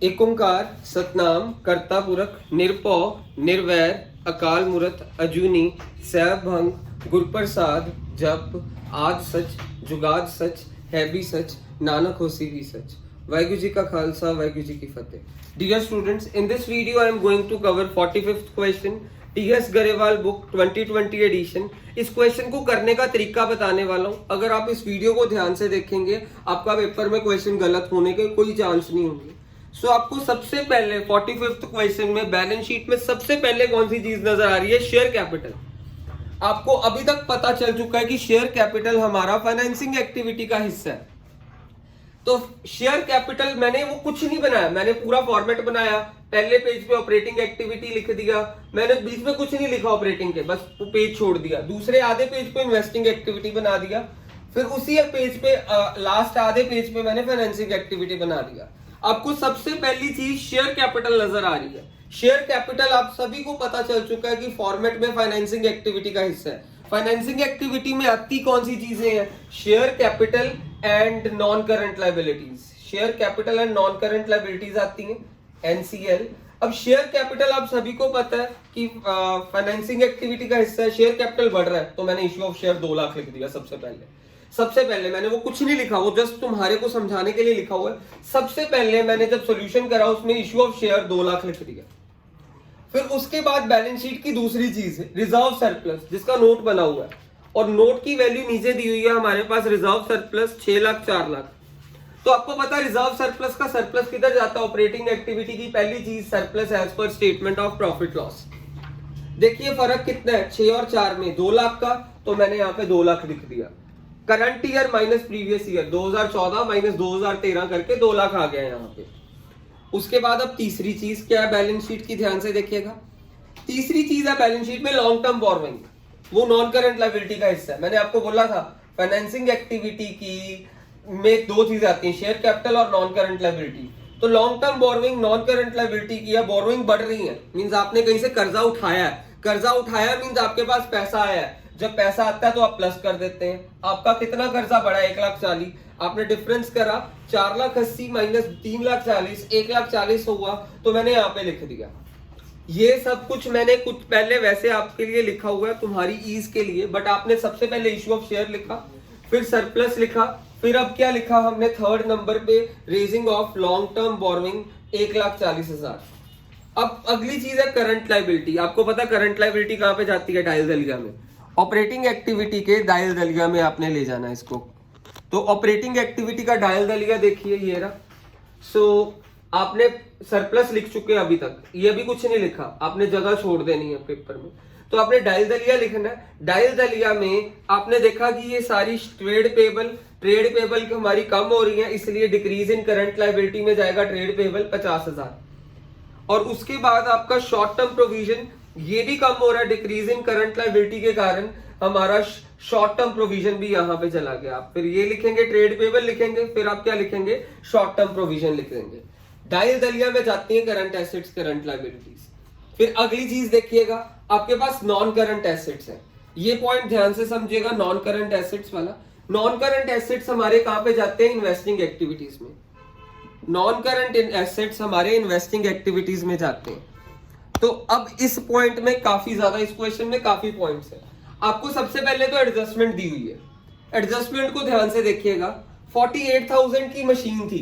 एक ओंकार सतनाम करता पुरख निरभौ निर्वैर अकाल मूरत अजूनी सैभंग गुरप्रसाद जप आद सच जुगाद सच है भी सच नानक होसी भी सच। वाहिगुरु जी का खालसा वाहिगुरु जी की फतेह। Dear students, in this video I am going to cover 45th question TS Grewal book 2020 edition. इस क्वेश्चन को करने का तरीका बताने वाला हूं। अगर आप इस वीडियो को ध्यान से देखेंगे आपका पेपर में क्वेश्चन गलत होने के कोई चांस नहीं होंगे। सो आपको सबसे पहले 45th क्वेश्चन में बैलेंस शीट में सबसे पहले कौन सी चीज नजर आ रही है? Share capital. आपको अभी तक पता चल चुका है कि शेयर कैपिटल हमारा फाइनेंसिंग एक्टिविटी का हिस्सा है। तो शेयर कैपिटल मैंने वो कुछ नहीं बनाया, मैंने पूरा फॉर्मेट बनाया। पहले पेज पे ऑपरेटिंग एक्टिविटी लिख दिया, मैंने बीच में कुछ नहीं लिखा ऑपरेटिंग के, बस वो पेज छोड़ दिया। दूसरे आधे पेज पे इन्वेस्टिंग एक्टिविटी बना दिया, फिर उसी पेज पे लास्ट आधे पेज पे मैंने फाइनेंसिंग एक्टिविटी बना दिया। आपको सबसे पहली चीज शेयर कैपिटल नजर आ रही है। शेयर कैपिटल आप सभी को पता चल चुका है कि फॉर्मेट में फाइनेंसिंग एक्टिविटी का हिस्सा है। फाइनेंसिंग एक्टिविटी में आती कौन सी चीजें हैं? Share capital and non current liabilities. Share capital and non current liabilities आती हैं, एनसीएल। अब शेयर कैपिटल आप सभी को पता है कि फाइनेंसिंग एक्टिविटी का हिस्सा है। शेयर कैपिटल बढ़ रहा है तो मैंने इश्यू ऑफ शेयर 2 लाख लिख दिया। सबसे पहले मैंने वो कुछ नहीं लिखा, वो जस्ट तुम्हारे को समझाने के लिए लिखा हुआ है। सबसे पहले मैंने जब सॉल्यूशन करा उसमें इश्यू ऑफ शेयर 2 लाख लिख दिया। फिर उसके बाद बैलेंस शीट की दूसरी चीज है रिजर्व सरप्लस, जिसका नोट बना हुआ है और नोट की वैल्यू नीचे दी हुई है हमारे पास। Reserve surplus 6 lakh 4 lakh. तो आपको पता है रिजर्व सरप्लस का सरप्लस किधर जाता है? ऑपरेटिंग एक्टिविटी की पहली चीज surplus as per statement of profit loss. देखिए फर्क कितना है 6 और 4 में, 2 लाख का, तो मैंने यहाँ पे 2 लाख लिख दिया। Current year minus previous year 2014 minus 2013 करके 2 लाख आ गया यहाँ पे। उसके बाद अब तीसरी चीज क्या है बैलेंस शीट की? ध्यान से देखिएगा। तीसरी चीज है बैलेंस शीट में लॉन्ग टर्म बोरोइंग। वो नॉन करंट लायबिलिटी का हिस्सा है। मैंने आपको बोला था फाइनेंसिंग एक्टिविटी की में 2 चीजें आती हैं, शेयर कैपिटल और नॉन करंट लायबिलिटी। तो long term borrowing non current liability की है, बोरोइंग बढ़ रही है, मींस आपने कहीं से कर्जा उठाया है। कर्जा उठाया मींस आपके पास पैसा आया है। जब पैसा आता है तो आप प्लस कर देते हैं। आपका कितना कर्जा बढ़ा? 1,40,000। आपने डिफरेंस करा 4,80,000 माइनस 3,40,000, 1,40,000 हुआ, तो मैंने यहाँ पे लिख दिया। ये सब कुछ मैंने कुछ पहले वैसे आपके लिए लिखा हुआ है तुम्हारी ईज के लिए, बट आपने सबसे पहले इश्यू ऑफ शेयर लिखा, फिर सरप्लस लिखा, फिर अब क्या लिखा हमने थर्ड नंबर पे? Raising of long term borrowing 1,40,000। अब अगली चीज है करंट लायबिलिटी। आपको पता करंट लायबिलिटी कहां पे जाती है? डायल दलिया में। ऑपरेटिंग एक्टिविटी के डायल दलिया में आपने ले जाना है इसको। तो ऑपरेटिंग एक्टिविटी का डायल दलिया देखिए ये रहा। सो आपने सरप्लस लिख चुके हैं अभी तक, ये भी कुछ नहीं लिखा, आपने जगह छोड़ देनी है पेपर में। तो आपने डायल दलिया लिखना है। डायल दलिया में आपने देखा कि ये सारी ट्रेड पेबल की हमारी कम हो रही है, इसलिए डिक्रीज इन करंट लायबिलिटी में जाएगा ट्रेड पेबल 50,000। और उसके बाद आपका शॉर्ट टर्म प्रोविजन ये भी कम हो रहा है, डिक्रीज इन करंट लायबिलिटी के कारण हमारा शॉर्ट टर्म प्रोविजन भी यहां पे चला गया। आप फिर ये लिखेंगे, ट्रेड पेबल लिखेंगे, फिर आप क्या लिखेंगे? शॉर्ट टर्म प्रोविजन लिखेंगे। डायल दलिया में जाती है करंट एसेट्स करंट लायबिलिटीज। फिर अगली चीज देखिएगा, आपके पास नॉन करंट एसेट्स है। ये पॉइंट ध्यान से समझिएगा, नॉन करंट एसेट्स वाला। नॉन करंट एसेट्स हमारे कहां पे जाते हैं? इन्वेस्टिंग एक्टिविटीज में। नॉन करंट एसेट्स हमारे इन्वेस्टिंग एक्टिविटीज में जाते हैं। तो अब इस पॉइंट में काफी ज्यादा, इस क्वेश्चन में काफी पॉइंट्स है। आपको सबसे पहले तो एडजस्टमेंट दी हुई है। एडजस्टमेंट को ध्यान से देखिएगा। 48,000 की मशीन थी,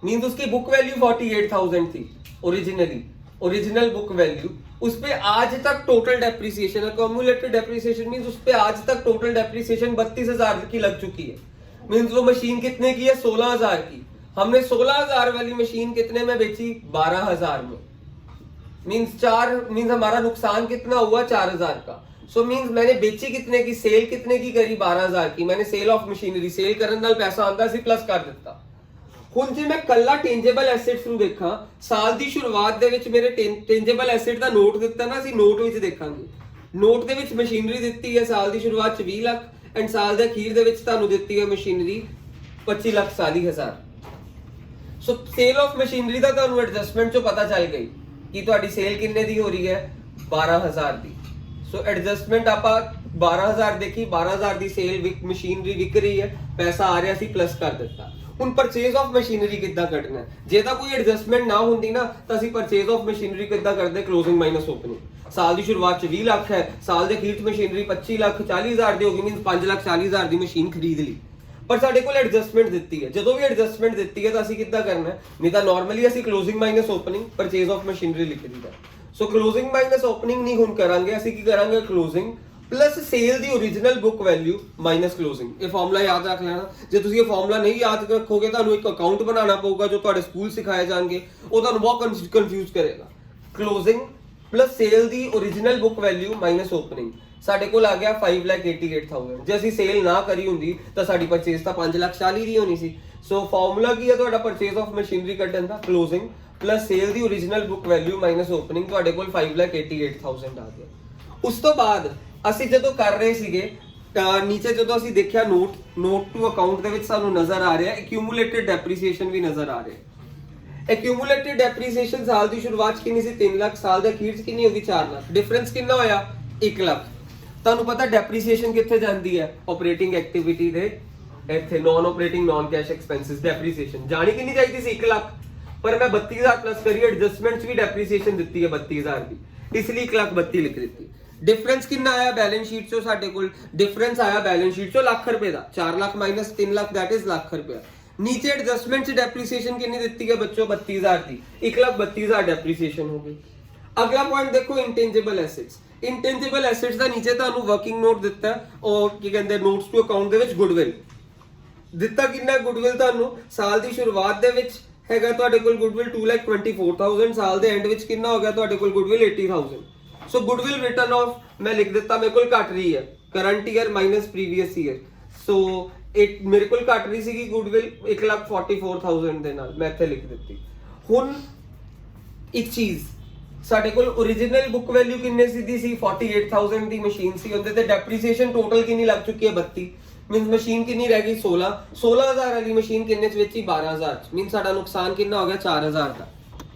मींस उसकी बुक वैल्यू 48,000 थी ओरिजिनल बुक वैल्यू। उस पे आज तक total depreciation, accumulated depreciation means उस पे आज तक टोटल डेप्रिसिएशन 32,000 की लग चुकी है। मींस वो मशीन कितने की है? 16,000 की। हमने 16,000 वाली मशीन कितने में बेची? 12,000 में। मींस हमारा नुकसान कितना हुआ? 4,000 का। सो मींस मैंने बेची कितने की? सेल कितने की करी? 12,000 की। मैंने सेल ऑफ मशीनरी, सेल करने नाल पैसा आंदा सी प्लस कर दिता। ਹੁਣ ਜੇ ਮੈਂ ਕੱਲਾ ਟੈਂਜੇਬਲ ਐਸੈਟਸ ਨੂੰ ਦੇਖਾਂ, ਸਾਲ ਦੀ ਸ਼ੁਰੂਆਤ ਦੇ ਵਿੱਚ ਮੇਰੇ ਟੈਂਜੇਬਲ ਐਸੈਟ ਦਾ ਨੋਟ ਦਿੱਤਾ ਨਾ, ਅਸੀਂ ਨੋਟ ਵਿੱਚ ਦੇਖਾਂਗੇ। ਨੋਟ ਦੇ ਵਿੱਚ ਮਸ਼ੀਨਰੀ ਦਿੱਤੀ ਹੈ ਸਾਲ ਦੀ ਸ਼ੁਰੂਆਤ 'ਚ 20 ਲੱਖ ਐਂਡ ਸਾਲ ਦੇ ਅਖੀਰ ਦੇ ਵਿੱਚ ਤੁਹਾਨੂੰ ਦਿੱਤੀ ਹੈ machinery 25,40,000। So sale of machinery ਦਾ ਤੁਹਾਨੂੰ ਐਡਜਸਟਮੈਂਟ 'ਚੋਂ ਪਤਾ ਚੱਲ ਗਈ ਕਿ ਤੁਹਾਡੀ ਸੇਲ ਕਿੰਨੇ ਦੀ ਹੋ ਰਹੀ ਹੈ? 12,000 ਦੀ। ਸੋ ਐਡਜਸਟਮੈਂਟ ਆਪਾਂ 12,000 ਦੇਖੀ, 12,000 ਦੀ ਸੇਲ ਮਸ਼ੀਨਰੀ ਵਿਕ ਰਹੀ ਹੈ, ਪੈਸਾ ਆ ਰਿਹਾ ਸੀ, ਪਲੱਸ ਕਰ ਦਿੱਤਾ। ਹੁਣ ਪਰਚੇਜ਼ ਆਫ ਮਸ਼ੀਨਰੀ ਕਿੱਦਾਂ ਕੱਢਣਾ ਹੈ? ਜੇ ਤਾਂ ਕੋਈ ਐਡਜਸਟਮੈਂਟ ਨਾ ਹੁੰਦੀ ਨਾ ਤਾਂ ਅਸੀਂ ਪਰਚੇਜ਼ ਆਫ ਮਸ਼ੀਨਰੀ ਕਿੱਦਾਂ ਕਰਦੇ? Closing minus opening. ਸਾਲ ਦੀ ਸ਼ੁਰੂਆਤ ਚ 20 ਲੱਖ ਹੈ, ਸਾਲ ਦੇ ਅਖੀਰ ਚ ਮਸ਼ੀਨਰੀ 25 ਲੱਖ 40 ਹਜ਼ਾਰ ਦੀ ਹੋ ਗਈ, ਮੀਨਸ 5 ਲੱਖ 40 ਹਜ਼ਾਰ ਦੀ ਮਸ਼ੀਨ ਖਰੀਦ ਲਈ। ਪਰ ਸਾਡੇ ਕੋਲ ਐਡਜਸਟਮੈਂਟ ਦਿੱਤੀ ਹੈ, ਜਦੋਂ ਵੀ ਐਡਜਸਟਮੈਂਟ ਦਿੱਤੀ ਹੈ ਤਾਂ ਅਸੀਂ ਕਿੱਦਾਂ ਕਰਨਾ ਹੈ? ਨਹੀਂ ਤਾਂ ਨਾਰਮਲੀ ਅਸੀਂ closing minus opening purchase of machinery ਲਿਖ ਦਿੰਦਾ। ਸੋ ਕਲੋਜ਼ਿੰਗ ਮਾਈਨਸ ਓਪਨਿੰਗ ਨਹੀਂ ਹੁਣ ਕਰਾਂਗੇ, ਅਸੀਂ ਕੀ ਕਰਾਂਗੇ? ਕਲੋਜ਼ਿੰਗ ਪਲੱਸ ਸੇਲ ਦੀ original book value minus closing. ਇਹ ਫਾਰਮੂਲਾ ਯਾਦ ਰੱਖ ਲੈਣਾ। ਜੇ ਤੁਸੀਂ ਇਹ ਫਾਰਮੂਲਾ ਨਹੀਂ ਯਾਦ ਰੱਖੋਗੇ ਤੁਹਾਨੂੰ ਇੱਕ ਅਕਾਊਂਟ ਬਣਾਉਣਾ ਪਊਗਾ ਜੋ ਤੁਹਾਡੇ ਸਕੂਲ ਸਿਖਾਏ ਜਾਣਗੇ, ਉਹ ਤੁਹਾਨੂੰ ਬਹੁਤ ਕਨਫਿਊਜ਼ ਕਰੇਗਾ। ਕਲੋਜ਼ਿੰਗ ਪਲੱਸ ਸੇਲ ਦੀ original book value minus opening. ਸਾਡੇ ਕੋਲ ਆ ਗਿਆ 5,88,000। ਜੇ ਅਸੀਂ ਸੇਲ ਨਾ ਕਰੀ ਹੁੰਦੀ ਤਾਂ ਸਾਡੀ ਪਰਚੇਸ ਤਾਂ 5,40,000 ਦੀ ਹੋਣੀ ਸੀ। ਸੋ ਫਾਰਮੂਲਾ ਕੀ ਹੈ ਤੁਹਾਡਾ ਪਰਚੇਸ ਆਫ ਮਸ਼ੀਨਰੀ ਕੱਢਣ ਦਾ? ਕਲੋਜ਼ਿੰਗ ਪਲੱਸ ਸੇਲ ਦੀ original book value minus opening. ਤੁਹਾਡੇ ਕੋਲ 5,88,000 ਆ ਗਿਆ। ਉਸ ਤੋਂ ਬਾਅਦ ਅਸੀਂ ਜਦੋਂ ਕਰ ਰਹੇ ਸੀਗੇ ਨੀਚੇ ਜਦੋਂ ਅਸੀਂ ਦੇਖਿਆ ਨੋਟ ਟੂ ਅਕਾਊਂਟ ਦੇ ਵਿੱਚ ਸਾਨੂੰ ਨਜ਼ਰ ਆ ਰਿਹਾ ਐਕਿਊਮੂਲੇਟਿਡ ਡੈਪਰੀਸੀਏਸ਼ਨ ਵੀ ਨਜ਼ਰ ਆ ਰਿਹਾ। ਐਕਿਊਮੂਲੇਟਿਡ ਡੈਪਰੀਸੀਏਸ਼ਨ ਸਾਲ ਦੀ ਸ਼ੁਰੂਆਤ 'ਚ ਕਿੰਨੀ ਸੀ? 3 ਲੱਖ। ਸਾਲ ਦੇ ਅਖੀਰ 'ਚ ਕਿੰਨੀ ਹੋ ਗਈ? 4 ਲੱਖ। ਡਿਫਰੈਂਸ ਕਿੰਨਾ ਹੋਇਆ? 1 ਲੱਖ। ਤੁਹਾਨੂੰ ਪਤਾ ਡੈਪਰੀਸੀਏਸ਼ਨ ਕਿੱਥੇ ਜਾਂਦੀ ਹੈ? ਆਪਰੇਟਿੰਗ ਐਕਟੀਵਿਟੀ ਦੇ ਇੱਥੇ non operating non cash expenses. Depreciation ਜਾਣੀ ਕਿੰਨੀ ਚਾਹੀਦੀ ਸੀ? 1 ਲੱਖ, ਪਰ ਮੈਂ 32,000 ਪਲੱਸ ਕਰੀ, ਐਡਜਸਟਮੈਂਟ 'ਚ ਵੀ ਡੈਪਰੀਸੀਏਸ਼ਨ ਦਿੱਤੀ ਹੈ 32,000 ਦੀ, ਇਸ ਲਈ 1,32,000 ਲਿਖ ਦਿੱਤੀ। डिफरेंस कितना आया बैलेंस शीट चो? साडे कोल डिफरेंस आया बैलेंस शीट चो लाख रुपए दा। 4 lakh minus 3 lakh that is lakh रुपया। नीचे एडजस्टमेंट से डेप्रिसिएशन कितनी देती है बच्चों? 32,000 दी। 1,32,000 डेप्रिसिएशन हो गई। अगला पॉइंट देखो इंटेंजिबल एसेट्स। इंटेंजिबल एसेट्स दा नीचे ਤੁਹਾਨੂੰ वर्किंग नोट ਦਿੱਤਾ और ਕੀ ਕਹਿੰਦੇ ਨੋਟਸ ਟੂ ਅਕਾਊਂਟ ਦੇ ਵਿੱਚ ਗੁੱਡਵਿਲ ਦਿੱਤਾ। ਕਿੰਨਾ ਗੁੱਡਵਿਲ ਤੁਹਾਨੂੰ? ਸਾਲ ਦੀ ਸ਼ੁਰੂਆਤ ਦੇ ਵਿੱਚ ਹੈਗਾ ਤੁਹਾਡੇ ਕੋਲ ਗੁੱਡਵਿਲ 2,24,000। ਸਾਲ ਦੇ ਐਂਡ ਵਿੱਚ ਕਿੰਨਾ ਹੋ ਗਿਆ ਤੁਹਾਡੇ ਕੋਲ goodwill? 80,000। So goodwill written off मैं लिख देता, मेरे को घट रही है current year minus previous year. So एक मेरे को घट रही सी गुडविल 1,44,000 ਦੇ ਨਾਲ ਮੈਂ ਇੱਥੇ ਲਿਖ ਦਿੱਤੀ। ਹੁਣ ਇੱਕ ਚੀਜ਼ ਸਾਡੇ ਕੋਲ ओरिजिनल बुक वैल्यू ਕਿੰਨੇ ਸਿੱਧੀ ਸੀ? 48,000 ਦੀ ਮਸ਼ੀਨ ਸੀ, ਉਹਦੇ ਤੇ ਡੈਪਰੀਸੀਏਸ਼ਨ ਟੋਟਲ ਕਿੰਨੀ ਲੱਗ ਚੁੱਕੀ ਹੈ? 32। ਮੀਨਸ ਮਸ਼ੀਨ ਕਿੰਨੀ ਰਹਿ ਗਈ? 16,000 ਵਾਲੀ ਮਸ਼ੀਨ ਕਿੰਨੇ ਚ ਵੇਚੀ? 12,000 ਚ। ਮੀਨਸ ਸਾਡਾ ਨੁਕਸਾਨ ਕਿੰਨਾ ਹੋ ਗਿਆ? 4,000 ਦਾ।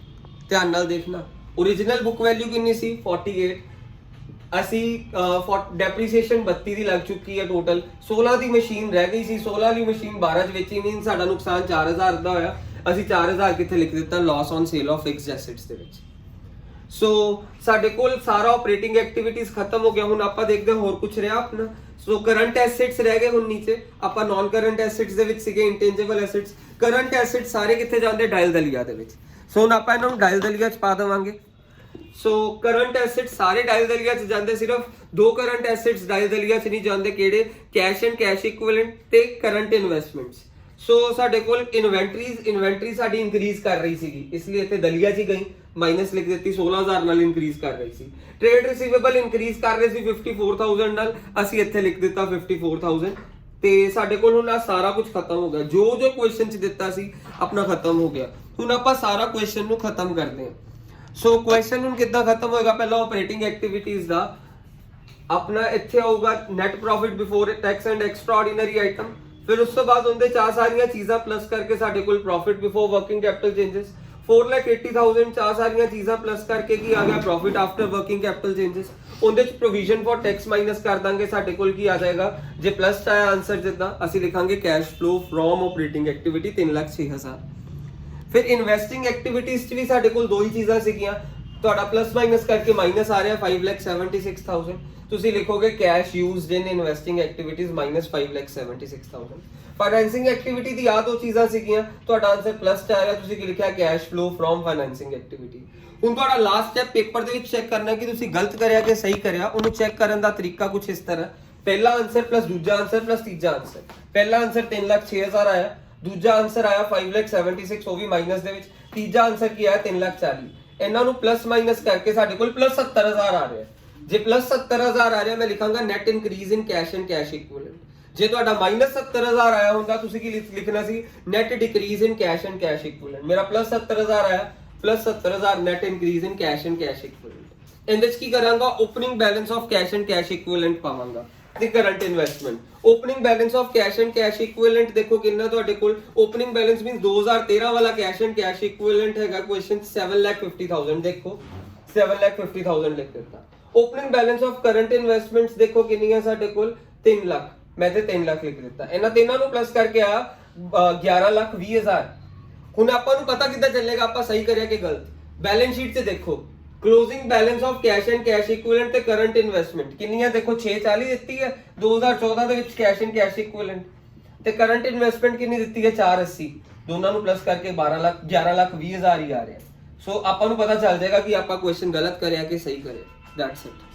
ਧਿਆਨ ਨਾਲ ਦੇਖਣਾ ओरिजिनल बुक वैल्यू कितनी सी? 48। ਅਸੀਂ ਡੈਪਰੀਸੀਏਸ਼ਨ 32 ਦੀ ਲੱਗ ਚੁੱਕੀ ਹੈ ਟੋਟਲ। 16 ਦੀ ਮਸ਼ੀਨ ਰਹਿ ਗਈ ਸੀ, 16 ਵਾਲੀ ਮਸ਼ੀਨ 12 ਚ ਵੇਚੀ ਨਹੀਂ, ਸਾਡਾ ਨੁਕਸਾਨ 4,000 ਦਾ ਹੋਇਆ। ਅਸੀਂ 4,000 ਕਿੱਥੇ ਲਿਖ ਦਿੱਤਾ? Loss on sale of fixed assets ਦੇ ਵਿੱਚ। ਸੋ ਸਾਡੇ ਕੋਲ ਸਾਰਾ ਆਪਰੇਟਿੰਗ ਐਕਟੀਵਿਟੀਜ਼ ਖਤਮ ਹੋ ਗਿਆ। ਹੁਣ ਆਪਾਂ ਦੇਖਦੇ ਹਾਂ ਹੋਰ ਕੁਝ ਰਿਹਾ ਆਪਣਾ। ਸੋ ਕਰੰਟ ਐਸੈਟਸ ਰਹਿ ਗਏ। ਹੁਣ ਨੀਚੇ ਆਪਾਂ ਨਾਨ ਕਰੰਟ ਐਸੈਟਸ ਦੇ ਵਿੱਚ ਸੀਗੇ ਇੰਟੈਂਜੀਬਲ ਐਸੈਟਸ। ਕਰੰਟ ਐਸੈਟਸ ਸਾਰੇ ਕਿੱਥੇ ਜਾਂਦੇ? ਡਾਇਲ ਦਲੀਆ ਦੇ ਵਿੱਚ। ਸੋ ਹੁਣ ਆਪਾਂ ਇਹਨਾਂ ਨੂੰ ਡਾਇਲ ਦਲੀਆ ਚ ਪਾ ਦੇਵਾਂਗੇ। ਸੋ ਕਰੰਟ ਐਸੈਟਸ ਸਾਰੇ ਡਾਇਲ ਦਲੀਆ ਚ ਜਾਂਦੇ, ਸਿਰਫ ਦੋ ਕਰੰਟ ਐਸੈਟਸ ਡਾਇਲ ਦਲੀਆ ਚ ਨਹੀਂ ਜਾਂਦੇ। ਕਿਹੜੇ? ਕੈਸ਼ ਐਂਡ ਕੈਸ਼ ਇਕੁਇਵਲੈਂਟ ਤੇ ਕਰੰਟ ਇਨਵੈਸਟਮੈਂਟਸ। ਸੋ ਸਾਡੇ ਕੋਲ ਇਨਵੈਂਟਰੀ ਸਾਡੀ ਇਨਕਰੀਜ਼ ਕਰ ਰਹੀ ਸੀਗੀ, ਇਸ ਲਈ ਇੱਥੇ ਦਲੀਆ ਚ ਗਈ, ਮਾਈਨਸ ਲਿਖ ਦਿੱਤੀ। 16,000 ਨਾਲ ਇਨਕਰੀਜ਼ ਕਰ ਰਹੀ ਸੀ। ਟ੍ਰੇਡ ਰਿਸੀਵੇਬਲ ਇਨਕਰੀਜ਼ ਕਰ ਰਹੇ ਸੀ 54,000 ਨਾਲ, ਅਸੀਂ ਇੱਥੇ ਲਿਖ ਦਿੱਤਾ 54,000। ਤੇ ਸਾਡੇ ਕੋਲ ਹੁਣ ਆ ਸਾਰਾ ਕੁਝ ਖਤਮ ਹੋ ਗਿਆ। ਜੋ ਕੁਐਸਚਨ ਚ ਦਿੱਤਾ ਸੀ ਆਪਣਾ ਖਤਮ ਹੋ ਗਿਆ। ਹੁਣ ਆਪਾਂ ਸਾਰਾ ਕੁਐਸਚਨ ਨੂੰ ਖਤਮ ਕਰਦੇ ਹਾਂ। ਸੋ ਕੁਐਸਚਨ ਹੁਣ ਕਿੱਦਾਂ ਖਤਮ ਹੋਏਗਾ? ਪਹਿਲਾਂ ਆਪਰੇਟਿੰਗ ਐਕਟੀਵਿਟੀਜ਼ ਦਾ ਆਪਣਾ ਇੱਥੇ ਆਊਗਾ net profit before tax and ਐਕਸਟਰਾਆਰਡੀਨਰੀ item. ਫਿਰ ਉਸ ਤੋਂ ਬਾਅਦ ਉਹਦੇ ਚਾਰ ਸਾਰੀਆਂ ਚੀਜ਼ਾਂ ਪਲੱਸ ਕਰਕੇ ਸਾਡੇ ਕੋਲ profit before working capital changes 4,80,000। ਚਾਰ ਸਾਰੀਆਂ ਚੀਜ਼ਾਂ ਪਲੱਸ ਕਰਕੇ ਕੀ ਆ ਗਿਆ? Profit after working capital changes. ਉਹਦੇ ਚ ਪ੍ਰੋਵੀਜ਼ਨ ਫॉर ਟੈਕਸ ਮਾਈਨਸ ਕਰ ਦਾਂਗੇ, ਸਾਡੇ ਕੋਲ ਕੀ ਆ ਜਾਏਗਾ? ਜੇ ਪਲੱਸ ਆਇਆ ਆਨਸਰ ਜਿੱਦਾਂ ਅਸੀਂ ਲਿਖਾਂਗੇ cash flow from operating activity 3,06,000। ਫਿਰ ਇਨਵੈਸਟਿੰਗ ਐਕਟੀਵਿਟੀਜ਼ ਚ ਵੀ ਸਾਡੇ ਕੋਲ ਦੋ ਹੀ ਚੀਜ਼ਾਂ ਸੀਗੀਆਂ। ਤੁਹਾਡਾ ਪਲੱਸ ਮਾਈਨਸ ਕਰਕੇ ਮਾਈਨਸ ਆ ਰਿਹਾ 5,76,000। ਤੁਸੀਂ ਲਿਖੋਗੇ cash used in investing activities minus 5,76,000। Financing activity ਦੀ ਆ ਦੋ ਚੀਜ਼ਾਂ ਸੀਗੀਆਂ, ਤੁਹਾਡਾ ਆਨਸਰ ਪਲੱਸ ਚ ਆ ਰਿਹਾ, ਤੁਸੀਂ ਕੀ ਲਿਖਿਆ? Cash flow from financing activity. ਹੁਣ ਤੁਹਾਡਾ ਲਾਸਟ ਸਟੈਪ ਪੇਪਰ ਦੇ ਵਿੱਚ ਚੈੱਕ ਕਰਨਾ ਕਿ ਤੁਸੀਂ ਗਲਤ ਕਰਿਆ ਕਿ ਸਹੀ ਕਰਿਆ। ਉਹਨੂੰ ਚੈੱਕ ਕਰਨ ਦਾ ਤਰੀਕਾ ਕੁਝ ਇਸ ਤਰ੍ਹਾਂ, ਪਹਿਲਾ ਆਨਸਰ ਪਲੱਸ ਦੂਜਾ ਆਨਸਰ ਪਲੱਸ ਤੀਜਾ ਆਨਸਰ। ਪਹਿਲਾ ਆਨਸਰ 3,06,000 ਆਇਆ, ਦੂਜਾ ਆਨਸਰ ਆਇਆ 5,76,000 ਉਹ ਵੀ ਮਾਈਨਸ ਦੇ ਵਿੱਚ, ਤੀਜਾ ਆਨਸਰ ਕੀ ਆਇਆ? 3,40,000। ਇਹਨਾਂ ਨੂੰ ਪਲੱਸ ਮਾਈਨਸ ਕਰਕੇ ਸਾਡੇ ਕੋਲ ਪਲੱਸ 70,000 ਆ ਰਿਹਾ। ਜੇ ਪਲੱਸ 70,000 ਆ ਰਿਹਾ ਮੈਂ ਲਿਖਾਂਗਾ net increase in cash and cash equivalent. ਜੇ ਤੁਹਾਡਾ ਮਾਈਨਸ 70,000 ਆਇਆ ਹੁੰਦਾ ਤੁਸੀਂ ਕੀ ਲਿਖਣਾ ਸੀ? Net decrease in cash and cash equivalent. ਮੇਰਾ ਪਲੱਸ 70,000 ਆਇਆ, plus 70,000 net increase in cash and cash equivalent. ਇਹਦੇ ਚ ਕੀ ਕਰਾਂਗਾ? Opening balance of cash and cash equivalent ਪਾਵਾਂਗਾ ਤੇ current investment. Opening balance of cash and cash equivalent ਦੇਖੋ ਕਿੰਨਾ ਤੁਹਾਡੇ ਕੋਲ? ਓਪਨਿੰਗ ਬੈਲੈਂਸ ਮੀਨਸ 2013 ਵਾਲਾ ਕੈਸ਼ ਐਂਡ ਕੈਸ਼ ਇਕੁਇਵਲੈਂਟ ਹੈਗਾ ਕੁਐਸਚਨ 7,50,000। ਦੇਖੋ 7,50,000 ਲਿਖ ਦਿੱਤਾ। Opening balance of current investments ਦੇਖੋ ਕਿੰਨੀ ਹੈ ਸਾਡੇ ਕੋਲ? 3 ਲੱਖ। ਮੈਂ ਤੇ 3 ਲੱਖ ਲਿਖ ਦਿੱਤਾ। ਇਹਨਾਂ ਤਿੰਨਾਂ ਨੂੰ ਪਲੱਸ ਕਰਕੇ ਆ 11,20,000। ਹੁਣ ਆਪਾਂ ਨੂੰ ਪਤਾ ਕਿੱਦਾਂ ਚੱਲੇਗਾ ਆਪਾਂ ਸਹੀ ਕਰਿਆ ਕਿ ਗਲਤ? ਬੈਲੈਂਸ ਸ਼ੀਟ 'ਚ ਦੇਖੋ closing balance of cash and cash equivalent ਤੇ ਕਰੰਟ ਇਨਵੈਸਟਮੈਂਟ ਕਿੰਨੀਆਂ ਦੇਖੋ 640 ਦਿੱਤੀ ਹੈ 2014 ਦੇ ਵਿੱਚ ਕੈਸ਼ ਐਂਡ ਕੈਸ਼ ਇਕੁਇਵਲੈਂਟ ਤੇ ਕਰੰਟ ਇਨਵੈਸਟਮੈਂਟ ਕਿੰਨੀ ਦਿੱਤੀ ਹੈ 480। ਦੋਨਾਂ ਨੂੰ ਪਲੱਸ ਕਰਕੇ 11,20,000 ਹੀ ਆ ਰਿਹਾ। ਸੋ ਆਪਾਂ ਨੂੰ ਪਤਾ ਚੱਲ ਜਾਏਗਾ ਕਿ ਆਪਾਂ ਕੁਐਸਚਨ ਗਲਤ ਕਰਿਆ ਕਿ ਸਹੀ ਕਰਿਆ। That's it.